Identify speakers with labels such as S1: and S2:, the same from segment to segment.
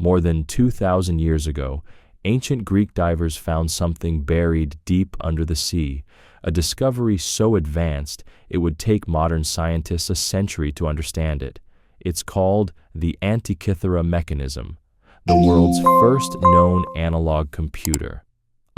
S1: More than 2,000 years ago, ancient Greek divers found something buried deep under the sea, a discovery so advanced it would take modern scientists a century to understand it. It's called the Antikythera Mechanism, the world's first known analog computer.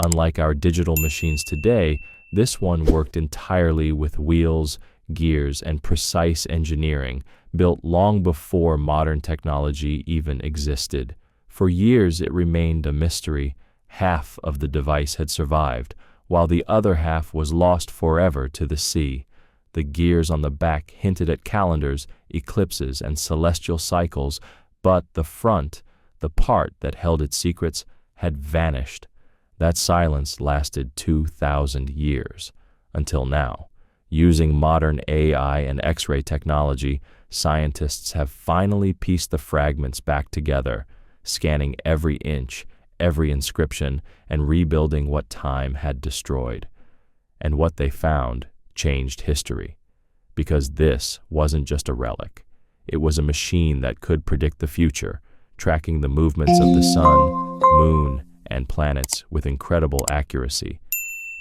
S1: Unlike our digital machines today, this one worked entirely with wheels, gears, and precise engineering, built long before modern technology even existed. For years it remained a mystery. Half of the device had survived, while the other half was lost forever to the sea. The gears on the back hinted at calendars, eclipses, and celestial cycles, but the front, the part that held its secrets, had vanished. That silence lasted 2,000 years, until now. Using modern AI and X-ray technology, scientists have finally pieced the fragments back together, scanning every inch, every inscription, and rebuilding what time had destroyed. And what they found changed history. Because this wasn't just a relic. It was a machine that could predict the future, tracking the movements of the sun, moon, and planets with incredible accuracy.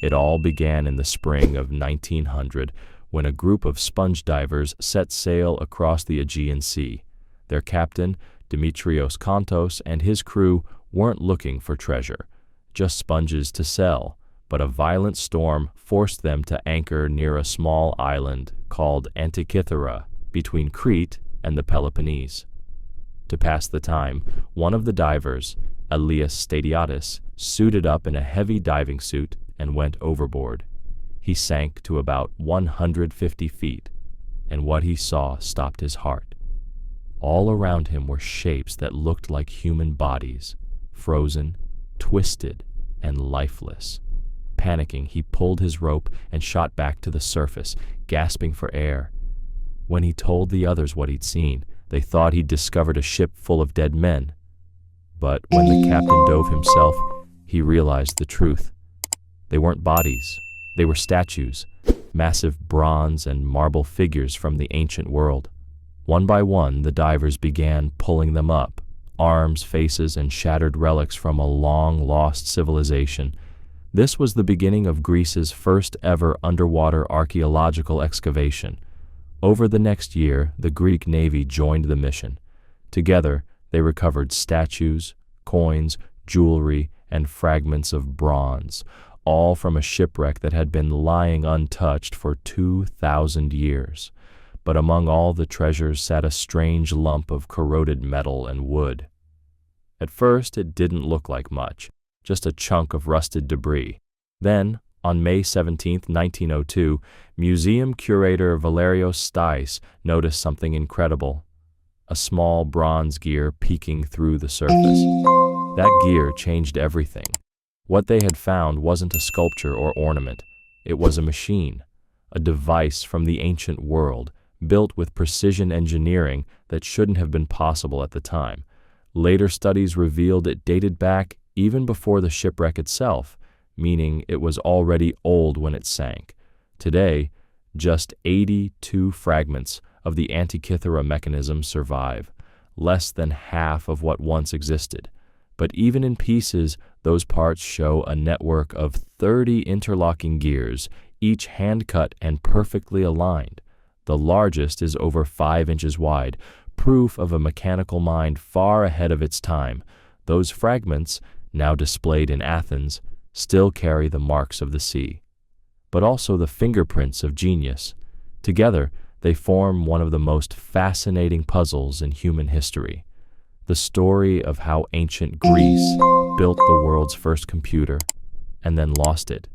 S1: It all began in the spring of 1900 when a group of sponge divers set sail across the Aegean Sea. Their captain, Dimitrios Kontos, and his crew weren't looking for treasure, just sponges to sell, but a violent storm forced them to anchor near a small island called Antikythera between Crete and the Peloponnese. To pass the time, one of the divers, Elias Stadiatis, suited up in a heavy diving suit and went overboard. He sank to about 150 feet, and what he saw stopped his heart. All around him were shapes that looked like human bodies, frozen, twisted, and lifeless. Panicking, he pulled his rope and shot back to the surface, gasping for air. When he told the others what he'd seen, they thought he'd discovered a ship full of dead men. But when the captain dove himself, he realized the truth. They weren't bodies. They were statues, massive bronze and marble figures from the ancient world. One by one, the divers began pulling them up, arms, faces, and shattered relics from a long-lost civilization. This was the beginning of Greece's first ever underwater archaeological excavation. Over the next year, the Greek Navy joined the mission. Together, they recovered statues, coins, jewelry, and fragments of bronze, all from a shipwreck that had been lying untouched for 2,000 years. But among all the treasures sat a strange lump of corroded metal and wood. At first, it didn't look like much, just a chunk of rusted debris. Then, on May 17, 1902, museum curator Valerios Stais noticed something incredible: a small bronze gear peeking through the surface. That gear changed everything. What they had found wasn't a sculpture or ornament. It was a machine, a device from the ancient world, built with precision engineering that shouldn't have been possible at the time. Later studies revealed it dated back even before the shipwreck itself, meaning it was already old when it sank. Today, just 82 fragments of the Antikythera Mechanism survive, less than half of what once existed. But even in pieces, those parts show a network of 30 interlocking gears, each hand-cut and perfectly aligned. The largest is over 5 inches wide, proof of a mechanical mind far ahead of its time. Those fragments, now displayed in Athens, still carry the marks of the sea, but also the fingerprints of genius. Together, they form one of the most fascinating puzzles in human history. The story of how ancient Greece built the world's first computer and then lost it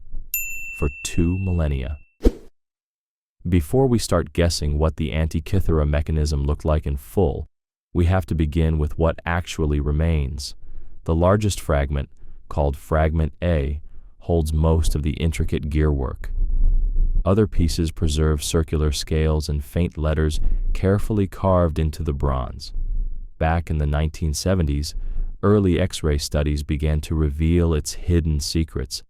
S1: for 2 millennia. Before we start guessing what the Antikythera Mechanism looked like in full, we have to begin with what actually remains. The largest fragment, called Fragment A, holds most of the intricate gearwork. Other pieces preserve circular scales and faint letters carefully carved into the bronze. Back in the 1970s, early X-ray studies began to reveal its hidden secrets.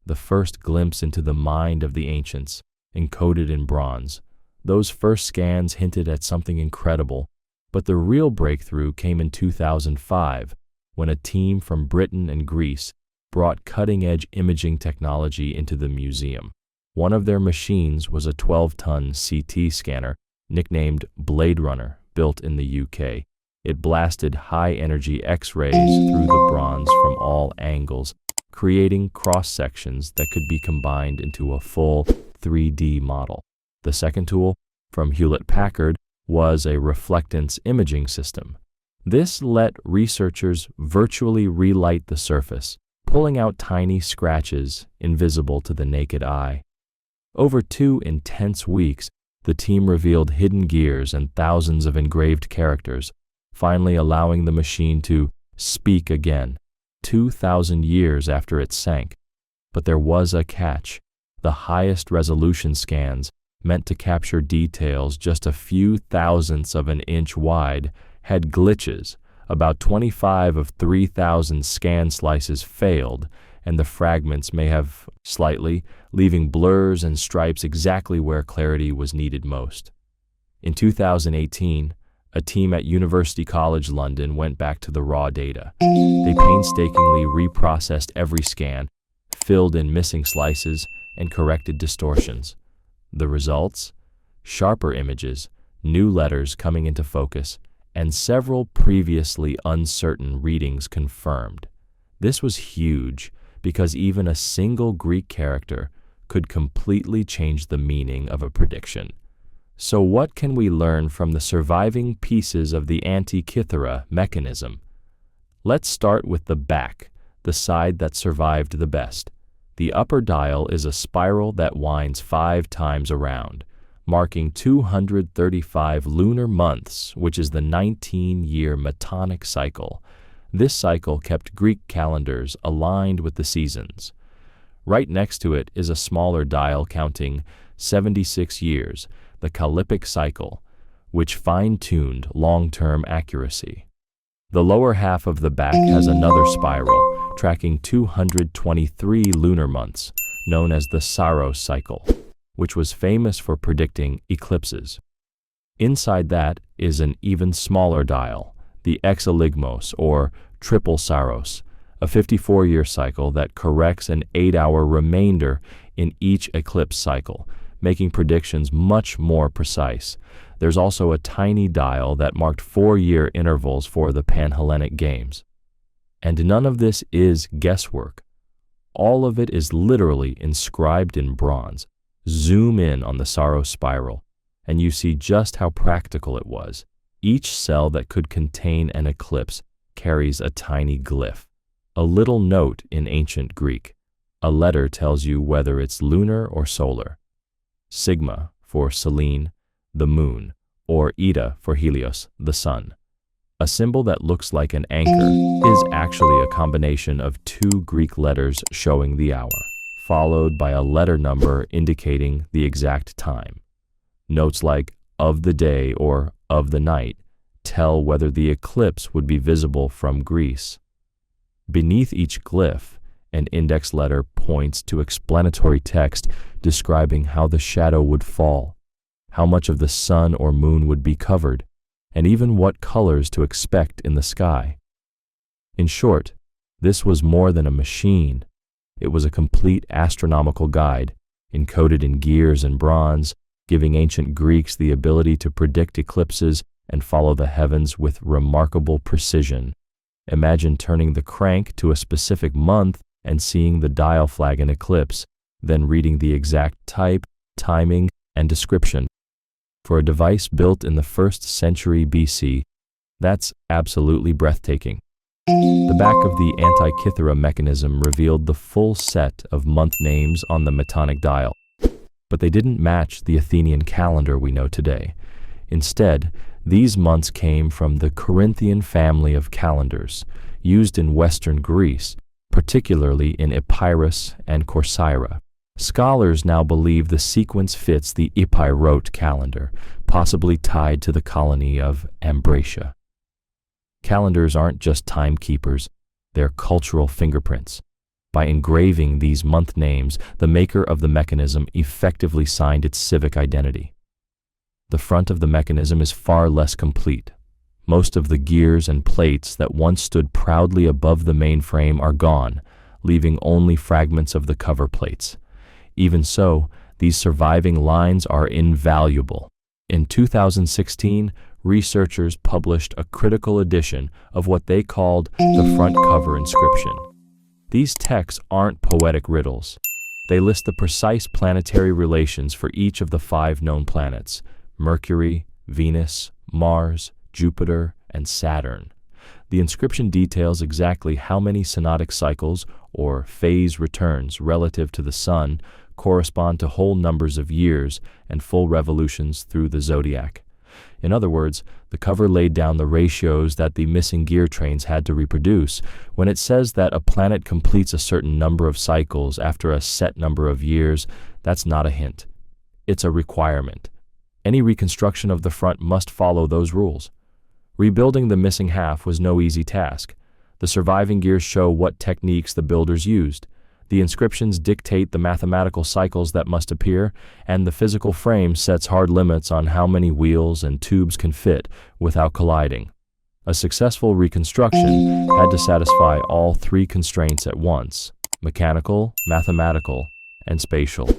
S1: The first glimpse into the mind of the ancients, encoded in bronze. Those first scans hinted at something incredible: But the real breakthrough came in 2005, when a team from Britain and Greece brought cutting-edge imaging technology into the museum. One of their machines was a 12-ton CT scanner, nicknamed Blade Runner, built in the UK. It blasted high-energy X-rays through the bronze from all angles, creating cross-sections that could be combined into a full 3D model. The second tool, from Hewlett-Packard, was a reflectance imaging system. This let researchers virtually relight the surface, pulling out tiny scratches invisible to the naked eye. Over 2 intense weeks, the team revealed hidden gears and thousands of engraved characters, finally allowing the machine to speak again, 2,000 years after it sank. But there was a catch. The highest resolution scans, meant to capture details just a few thousandths of an inch wide, had glitches. About 25 of 3,000 scan slices failed, and the fragments may have slightly, leaving blurs and stripes exactly where clarity was needed most. In 2018, a team at University College London went back to the raw data. They painstakingly reprocessed every scan, filled in missing slices, and corrected distortions. The results? Sharper images, new letters coming into focus, and several previously uncertain readings confirmed. This was huge because even a single Greek character could completely change the meaning of a prediction. So what can we learn from the surviving pieces of the Antikythera mechanism? Let's start with the back, the side that survived the best. The upper dial is a spiral that winds 5 times around, marking 235 lunar months, which is the 19-year Metonic cycle. This cycle kept Greek calendars aligned with the seasons. Right next to it is a smaller dial counting 76 years, the Kallippic cycle, which fine-tuned long-term accuracy. The lower half of the back has another spiral, tracking 223 lunar months, known as the Saros cycle, which was famous for predicting eclipses. Inside that is an even smaller dial, the Exoligmos, or triple Saros, a 54-year cycle that corrects an 8-hour remainder in each eclipse cycle, making predictions much more precise. There's also a tiny dial that marked 4-year intervals for the Panhellenic Games. And none of this is guesswork. All of it is literally inscribed in bronze. Zoom in on the Saros spiral, and you see just how practical it was. Each cell that could contain an eclipse carries a tiny glyph, a little note in ancient Greek. A letter tells you whether it's lunar or solar. Sigma for Selene, the moon, or Eta for Helios, the sun. A symbol that looks like an anchor is actually a combination of 2 Greek letters showing the hour, followed by a letter number indicating the exact time. Notes like of the day or of the night tell whether the eclipse would be visible from Greece. Beneath each glyph, an index letter points to explanatory text describing how the shadow would fall, how much of the sun or moon would be covered, and even what colors to expect in the sky. In short, this was more than a machine. It was a complete astronomical guide, encoded in gears and bronze, giving ancient Greeks the ability to predict eclipses and follow the heavens with remarkable precision. Imagine turning the crank to a specific month and seeing the dial flag an eclipse, then reading the exact type, timing, and description. For a device built in the 1st century BC, that's absolutely breathtaking. The back of the Antikythera mechanism revealed the full set of month names on the Metonic dial, but they didn't match the Athenian calendar we know today. Instead, these months came from the Corinthian family of calendars, used in Western Greece, particularly in Epirus and Corcyra. Scholars now believe the sequence fits the Epirot calendar, possibly tied to the colony of Ambracia. Calendars aren't just timekeepers, they're cultural fingerprints. By engraving these month names, the maker of the mechanism effectively signed its civic identity. The front of the mechanism is far less complete. Most of the gears and plates that once stood proudly above the mainframe are gone, leaving only fragments of the cover plates. Even so, these surviving lines are invaluable. In 2016, researchers published a critical edition of what they called the front cover inscription. These texts aren't poetic riddles. They list the precise planetary relations for each of the 5 known planets: Mercury, Venus, Mars, Jupiter, and Saturn. The inscription details exactly how many synodic cycles, or phase returns relative to the Sun, correspond to whole numbers of years and full revolutions through the zodiac. In other words, the cover laid down the ratios that the missing gear trains had to reproduce. When it says that a planet completes a certain number of cycles after a set number of years, that's not a hint. It's a requirement. Any reconstruction of the front must follow those rules. Rebuilding the missing half was no easy task. The surviving gears show what techniques the builders used. The inscriptions dictate the mathematical cycles that must appear, and the physical frame sets hard limits on how many wheels and tubes can fit without colliding. A successful reconstruction had to satisfy all 3 constraints at once: mechanical, mathematical, and spatial.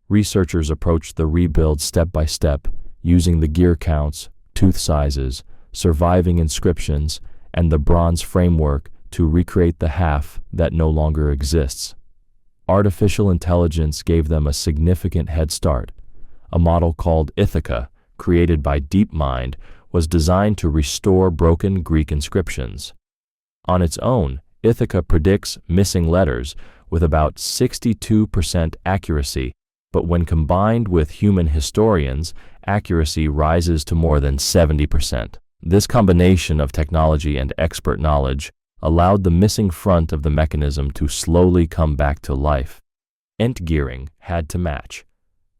S1: Researchers approached the rebuild step by step, using the gear counts, tooth sizes, surviving inscriptions, and the bronze framework to recreate the half that no longer exists. Artificial intelligence gave them a significant head start. A model called Ithaca, created by DeepMind, was designed to restore broken Greek inscriptions. On its own, Ithaca predicts missing letters with about 62% accuracy, but when combined with human historians, accuracy rises to more than 70%. This combination of technology and expert knowledge allowed the missing front of the mechanism to slowly come back to life. Ent gearing had to match.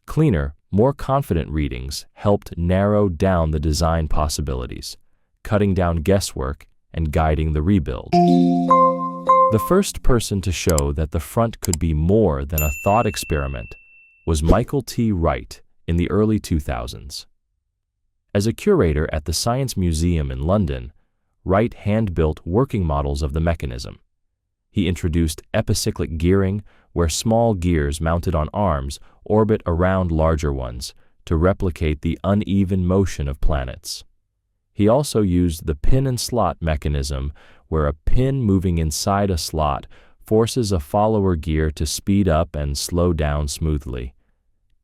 S1: Cleaner, more confident readings helped narrow down the design possibilities, cutting down guesswork and guiding the rebuild. The first person to show that the front could be more than a thought experiment was Michael T. Wright in the early 2000s. As a curator at the Science Museum in London, Wright hand-built working models of the mechanism. He introduced epicyclic gearing, where small gears mounted on arms orbit around larger ones to replicate the uneven motion of planets. He also used the pin and slot mechanism, where a pin moving inside a slot forces a follower gear to speed up and slow down smoothly.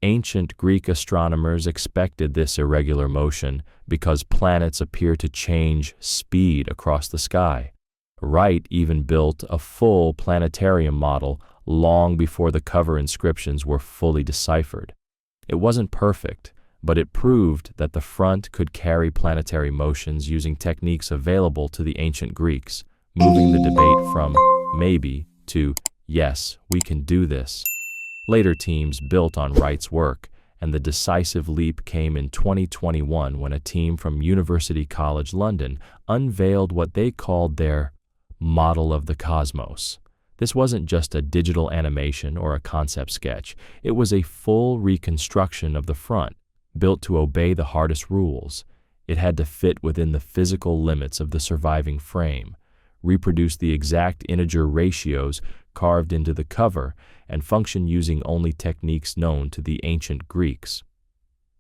S1: Ancient Greek astronomers expected this irregular motion because planets appear to change speed across the sky. Wright even built a full planetarium model long before the cover inscriptions were fully deciphered. It wasn't perfect, but it proved that the front could carry planetary motions using techniques available to the ancient Greeks, moving the debate from maybe to yes, we can do this. Later teams built on Wright's work, and the decisive leap came in 2021 when a team from University College London unveiled what they called their model of the cosmos. This wasn't just a digital animation or a concept sketch. It was a full reconstruction of the front, built to obey the hardest rules. It had to fit within the physical limits of the surviving frame, reproduce the exact integer ratios carved into the cover, and function using only techniques known to the ancient Greeks.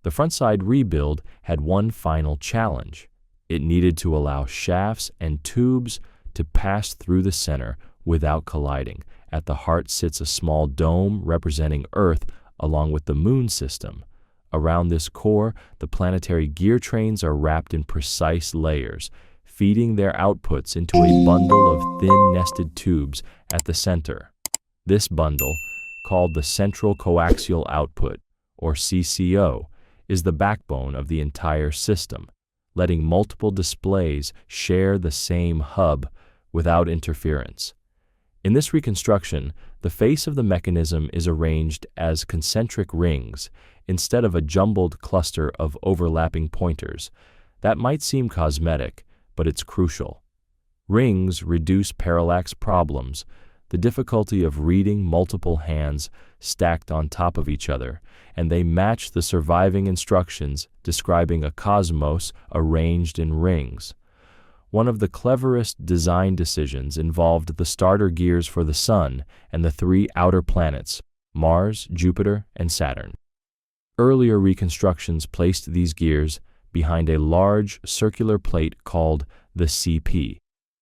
S1: The frontside rebuild had one final challenge. It needed to allow shafts and tubes to pass through the center without colliding. At the heart sits a small dome representing Earth along with the moon system. Around this core, the planetary gear trains are wrapped in precise layers, feeding their outputs into a bundle of thin nested tubes at the center. This bundle, called the Central Coaxial Output, or CCO, is the backbone of the entire system, letting multiple displays share the same hub without interference. In this reconstruction, the face of the mechanism is arranged as concentric rings instead of a jumbled cluster of overlapping pointers. That might seem cosmetic, but it's crucial. Rings reduce parallax problems, the difficulty of reading multiple hands stacked on top of each other, and they match the surviving instructions describing a cosmos arranged in rings. One of the cleverest design decisions involved the starter gears for the Sun and the three outer planets, Mars, Jupiter, and Saturn. Earlier reconstructions placed these gears behind a large circular plate called the CP,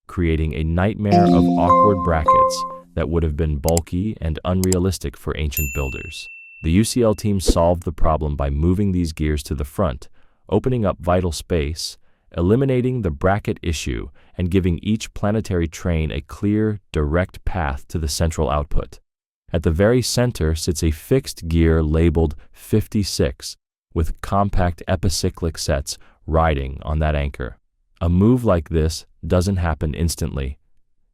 S1: creating a nightmare of awkward brackets that would have been bulky and unrealistic for ancient builders. The UCL team solved the problem by moving these gears to the front, opening up vital space, eliminating the bracket issue, and giving each planetary train a clear, direct path to the central output. At the very center sits a fixed gear labeled 56, with compact epicyclic sets riding on that anchor. A move like this doesn't happen instantly.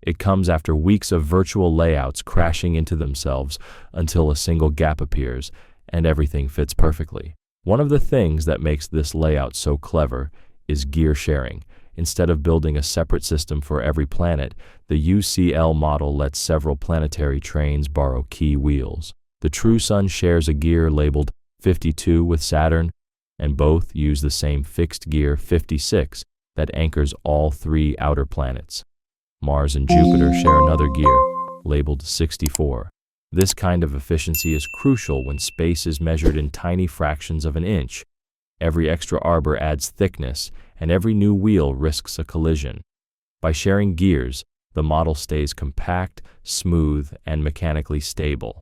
S1: It comes after weeks of virtual layouts crashing into themselves until a single gap appears and everything fits perfectly. One of the things that makes this layout so clever is gear sharing. Instead of building a separate system for every planet, the UCL model lets several planetary trains borrow key wheels. The true Sun shares a gear labeled 52 with Saturn, and both use the same fixed gear 56 that anchors all three outer planets. Mars and Jupiter share another gear, labeled 64. This kind of efficiency is crucial when space is measured in tiny fractions of an inch. Every extra arbor adds thickness, and every new wheel risks a collision. By sharing gears, the model stays compact, smooth, and mechanically stable.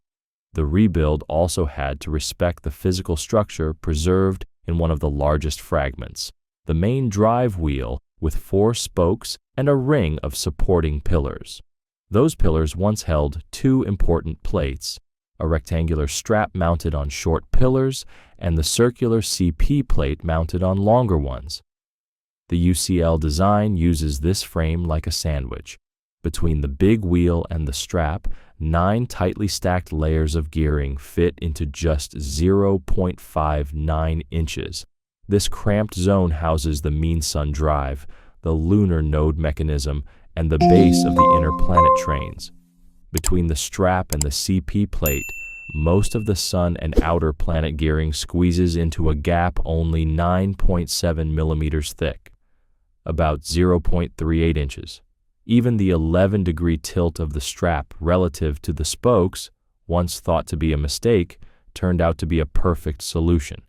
S1: The rebuild also had to respect the physical structure preserved in one of the largest fragments, the main drive wheel with 4 spokes and a ring of supporting pillars. Those pillars once held 2 important plates, a rectangular strap mounted on short pillars and the circular CP plate mounted on longer ones. The UCL design uses this frame like a sandwich. Between the big wheel and the strap, 9 tightly stacked layers of gearing fit into just 0.59 inches. This cramped zone houses the mean sun drive, the lunar node mechanism, and the base of the inner planet trains. Between the strap and the CP plate, most of the sun and outer planet gearing squeezes into a gap only 9.7 millimeters thick, about 0.38 inches. Even the 11-degree tilt of the strap relative to the spokes, once thought to be a mistake, turned out to be a perfect solution.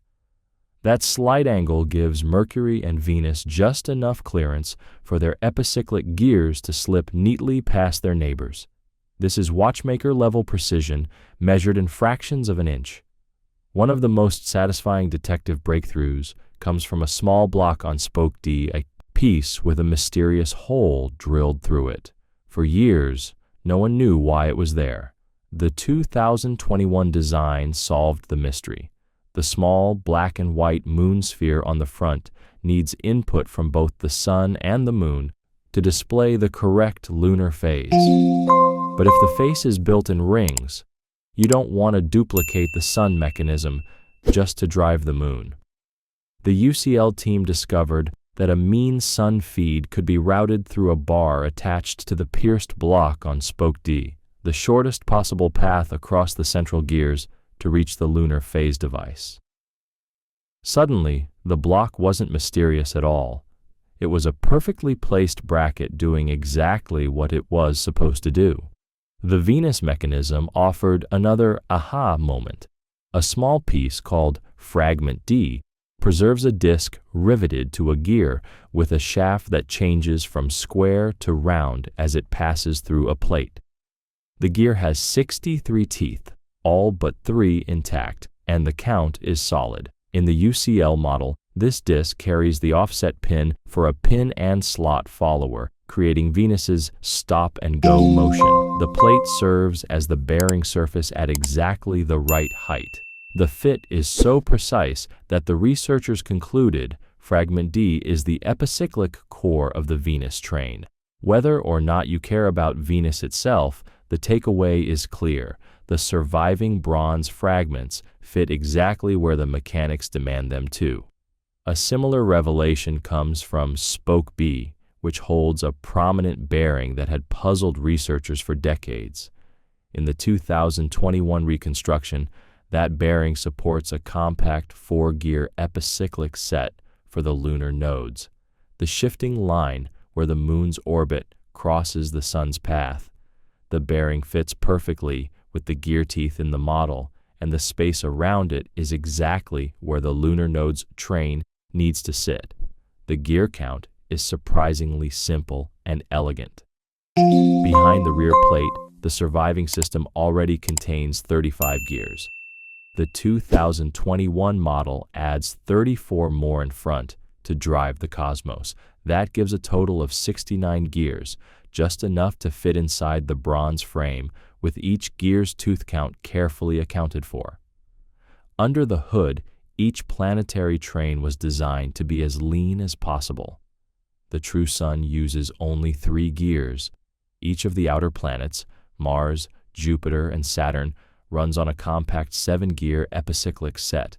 S1: That slight angle gives Mercury and Venus just enough clearance for their epicyclic gears to slip neatly past their neighbors. This is watchmaker-level precision measured in fractions of an inch. One of the most satisfying detective breakthroughs comes from a small block on spoke D, a piece with a mysterious hole drilled through it. For years, no one knew why it was there. The 2021 design solved the mystery. The small black and white moon sphere on the front needs input from both the sun and the moon to display the correct lunar phase. But if the face is built in rings, you don't want to duplicate the sun mechanism just to drive the moon. The UCL team discovered that a mean sun feed could be routed through a bar attached to the pierced block on spoke D, the shortest possible path across the central gears to reach the lunar phase device. Suddenly, the block wasn't mysterious at all. It was a perfectly placed bracket doing exactly what it was supposed to do. The Venus mechanism offered another aha moment. A small piece called Fragment D preserves a disc riveted to a gear with a shaft that changes from square to round as it passes through a plate. The gear has 63 teeth, all but 3 intact, and the count is solid. In the UCL model, this disc carries the offset pin for a pin and slot follower, creating Venus's stop-and-go motion. The plate serves as the bearing surface at exactly the right height. The fit is so precise that the researchers concluded Fragment D is the epicyclic core of the Venus train. Whether or not you care about Venus itself, the takeaway is clear. The surviving bronze fragments fit exactly where the mechanics demand them to. A similar revelation comes from Spoke B, which holds a prominent bearing that had puzzled researchers for decades. In the 2021 reconstruction, that bearing supports a compact 4-gear epicyclic set for the lunar nodes. The shifting line, where the moon's orbit crosses the sun's path. The bearing fits perfectly with the gear teeth in the model, and the space around it is exactly where the lunar node's train needs to sit. The gear count is surprisingly simple and elegant. Behind the rear plate, the surviving system already contains 35 gears. The 2021 model adds 34 more in front to drive the cosmos. That gives a total of 69 gears, just enough to fit inside the bronze frame, with each gear's tooth count carefully accounted for. Under the hood, each planetary train was designed to be as lean as possible. The true sun uses only 3 gears. Each of the outer planets, Mars, Jupiter, and Saturn, runs on a compact 7-gear epicyclic set.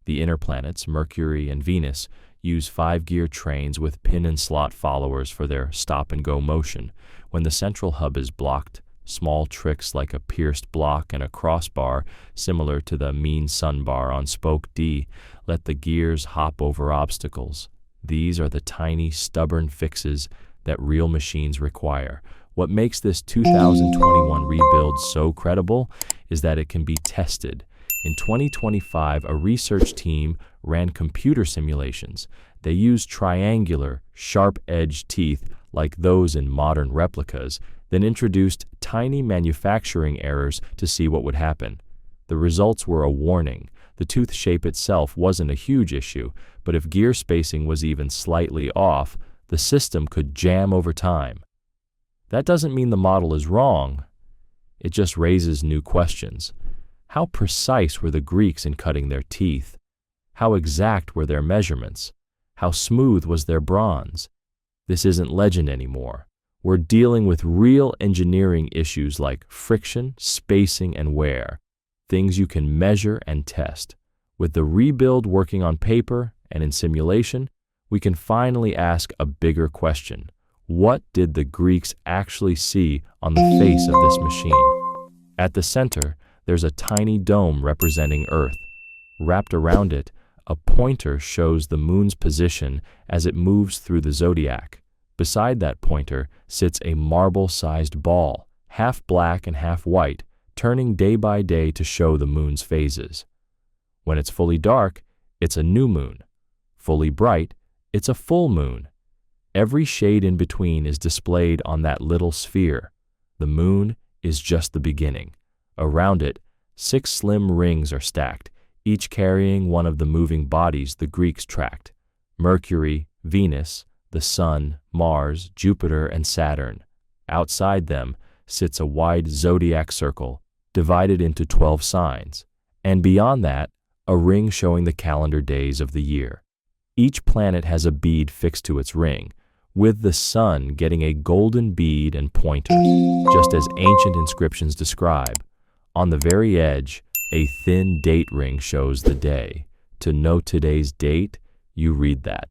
S1: The inner planets, Mercury and Venus, use 5-gear trains with pin and slot followers for their stop-and-go motion. When the central hub is blocked, small tricks like a pierced block and a crossbar, similar to the mean sun bar on spoke D, let the gears hop over obstacles. These are the tiny, stubborn fixes that real machines require. What makes this 2021 rebuild so credible is that it can be tested. In 2025, a research team ran computer simulations. They used triangular, sharp-edged teeth like those in modern replicas, then introduced tiny manufacturing errors to see what would happen. The results were a warning. The tooth shape itself wasn't a huge issue, but if gear spacing was even slightly off, the system could jam over time. That doesn't mean the model is wrong. It just raises new questions. How precise were the Greeks in cutting their teeth? How exact were their measurements? How smooth was their bronze? This isn't legend anymore. We're dealing with real engineering issues like friction, spacing, and wear, things you can measure and test. With the rebuild working on paper and in simulation, we can finally ask a bigger question. What did the Greeks actually see on the face of this machine? At the center, there's a tiny dome representing Earth. Wrapped around it, a pointer shows the moon's position as it moves through the zodiac. Beside that pointer sits a marble-sized ball, half black and half white, turning day by day to show the moon's phases. When it's fully dark, it's a new moon. Fully bright, it's a full moon. Every shade in between is displayed on that little sphere. The moon is just the beginning. Around it, 6 slim rings are stacked, each carrying one of the moving bodies the Greeks tracked: Mercury, Venus, the Sun, Mars, Jupiter, and Saturn. Outside them sits a wide zodiac circle, divided into 12 signs, and beyond that, a ring showing the calendar days of the year. Each planet has a bead fixed to its ring, with the sun getting a golden bead and pointer, just as ancient inscriptions describe. On the very edge, a thin date ring shows the day. To know today's date, you read that.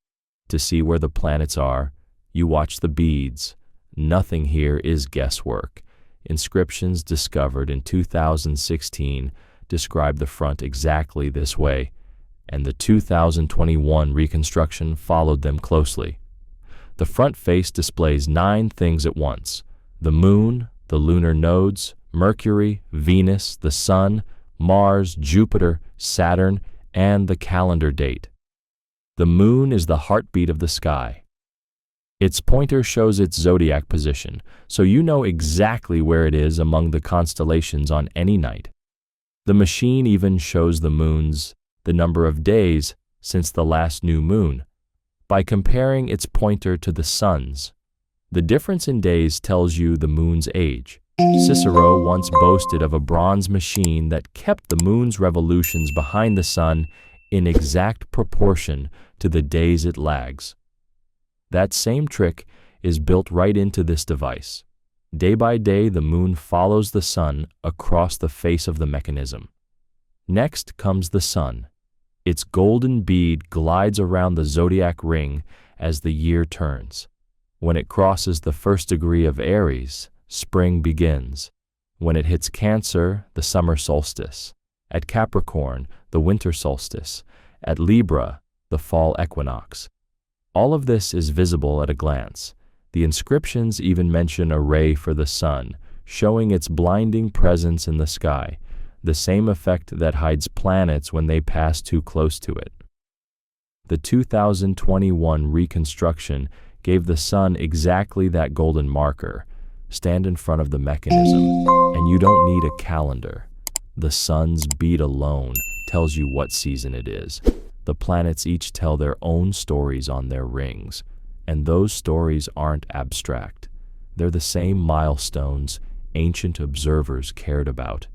S1: To see where the planets are, you watch the beads. Nothing here is guesswork. Inscriptions discovered in 2016 describe the front exactly this way, and the 2021 reconstruction followed them closely. The front face displays 9 things at once: the moon, the lunar nodes, Mercury, Venus, the Sun, Mars, Jupiter, Saturn, and the calendar date. The moon is the heartbeat of the sky. Its pointer shows its zodiac position, so you know exactly where it is among the constellations on any night. The machine even shows the number of days since the last new moon, by comparing its pointer to the sun's. The difference in days tells you the moon's age. Cicero once boasted of a bronze machine that kept the moon's revolutions behind the sun in exact proportion to the days it lags. That same trick is built right into this device. Day by day, the moon follows the sun across the face of the mechanism. Next comes the sun. Its golden bead glides around the zodiac ring as the year turns. When it crosses the first degree of Aries, spring begins. When it hits Cancer, the summer solstice. At Capricorn, the winter solstice. At Libra, the fall equinox. All of this is visible at a glance. The inscriptions even mention a ray for the sun, showing its blinding presence in the sky, the same effect that hides planets when they pass too close to it. The 2021 reconstruction gave the sun exactly that golden marker. Stand in front of the mechanism, and you don't need a calendar. The sun's beat alone tells you what season it is. The planets each tell their own stories on their rings, and those stories aren't abstract. They're the same milestones ancient observers cared about.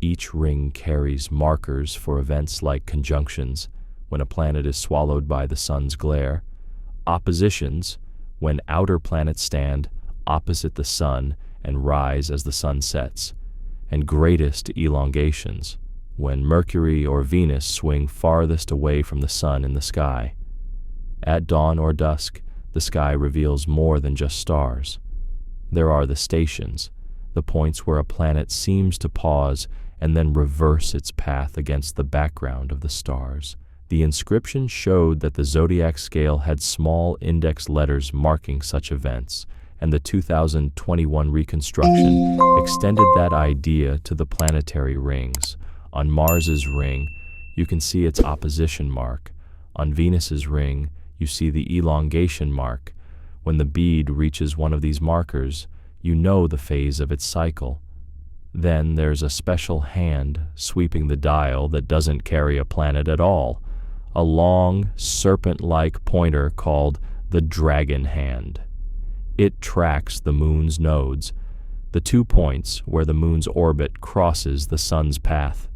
S1: Each ring carries markers for events like conjunctions, when a planet is swallowed by the sun's glare, oppositions, when outer planets stand opposite the sun and rise as the sun sets, and greatest elongations, when Mercury or Venus swing farthest away from the sun in the sky. At dawn or dusk, the sky reveals more than just stars. There are the stations, the points where a planet seems to pause and then reverse its path against the background of the stars. The inscription showed that the zodiac scale had small index letters marking such events, and the 2021 reconstruction extended that idea to the planetary rings. On Mars's ring, you can see its opposition mark. On Venus's ring, you see the elongation mark. When the bead reaches one of these markers, you know the phase of its cycle. Then there's a special hand sweeping the dial that doesn't carry a planet at all, a long, serpent-like pointer called the dragon hand. It tracks the moon's nodes, the 2 points where the moon's orbit crosses the sun's path.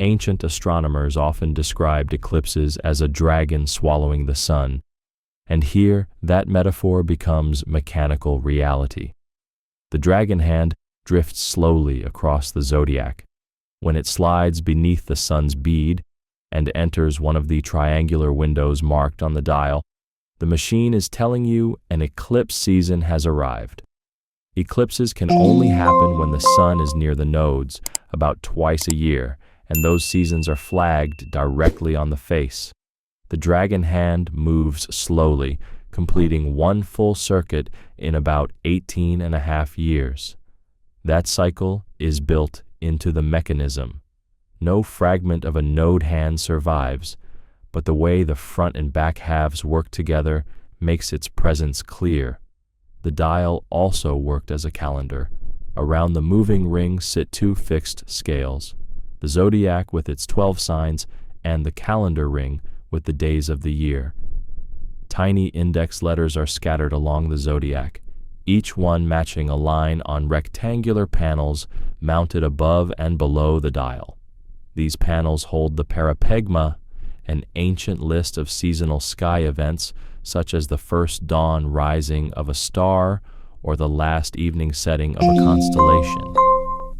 S1: Ancient astronomers often described eclipses as a dragon swallowing the sun, and here that metaphor becomes mechanical reality. The dragon hand drifts slowly across the zodiac. When it slides beneath the sun's bead and enters one of the triangular windows marked on the dial, the machine is telling you an eclipse season has arrived. Eclipses can only happen when the sun is near the nodes, about twice a year, and those seasons are flagged directly on the face. The dragon hand moves slowly, completing one full circuit in about 18.5 years. That cycle is built into the mechanism. No fragment of a node hand survives, but the way the front and back halves work together makes its presence clear. The dial also worked as a calendar. Around the moving ring sit 2 fixed scales, the zodiac with its 12 signs and the calendar ring with the days of the year. Tiny index letters are scattered along the zodiac, each one matching a line on rectangular panels mounted above and below the dial. These panels hold the parapegma, an ancient list of seasonal sky events such as the first dawn rising of a star or the last evening setting of a constellation.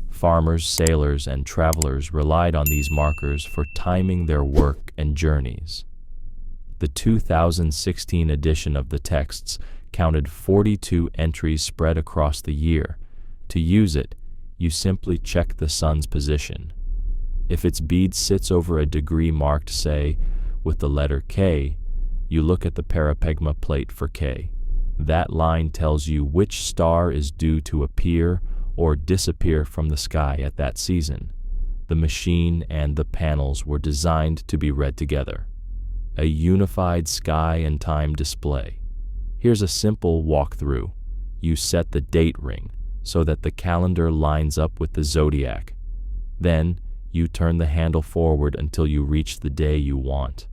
S1: Farmers, sailors, and travelers relied on these markers for timing their work and journeys. The 2016 edition of the texts counted 42 entries spread across the year. To use it, you simply check the sun's position. If its bead sits over a degree marked, say, with the letter K, you look at the parapegma plate for K. That line tells you which star is due to appear or disappear from the sky at that season. The machine and the panels were designed to be read together. A unified sky and time display. Here's a simple walkthrough. You set the date ring so that the calendar lines up with the zodiac. Then, you turn the handle forward until you reach the day you want.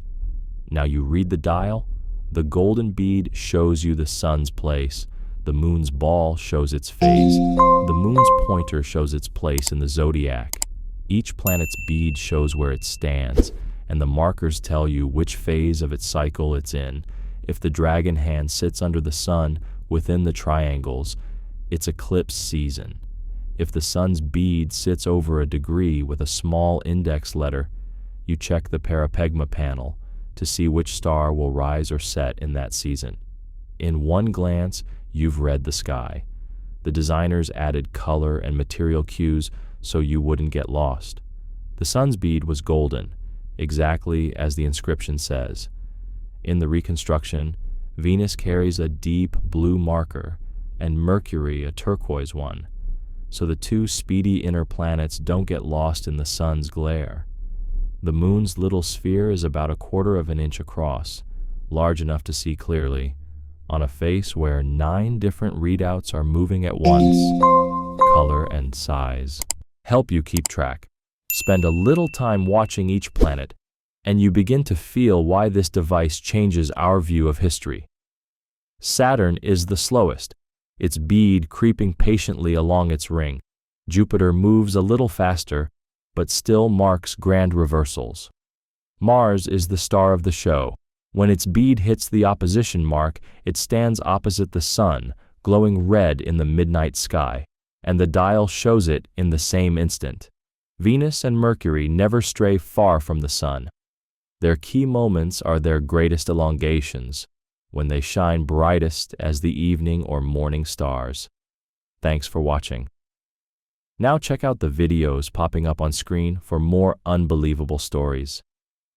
S1: Now you read the dial. The golden bead shows you the sun's place. The moon's ball shows its phase. The moon's pointer shows its place in the zodiac. Each planet's bead shows where it stands, and the markers tell you which phase of its cycle it's in. If the dragon hand sits under the sun within the triangles, it's eclipse season. If the sun's bead sits over a degree with a small index letter, you check the parapegma panel to see which star will rise or set in that season. In one glance, you've read the sky. The designers added color and material cues so you wouldn't get lost. The sun's bead was golden, exactly as the inscription says. In the reconstruction, Venus carries a deep blue marker, and Mercury a turquoise one, so the two speedy inner planets don't get lost in the sun's glare. The moon's little sphere is about 1/4 of an inch across, large enough to see clearly, on a face where 9 different readouts are moving at once. Color and size help you keep track. Spend a little time watching each planet, and you begin to feel why this device changes our view of history. Saturn is the slowest, its bead creeping patiently along its ring. Jupiter moves a little faster, but still marks grand reversals. Mars is the star of the show. When its bead hits the opposition mark, it stands opposite the sun, glowing red in the midnight sky, and the dial shows it in the same instant. Venus and Mercury never stray far from the sun. Their key moments are their greatest elongations, when they shine brightest as the evening or morning stars. Thanks for watching. Now check out the videos popping up on screen for more unbelievable stories.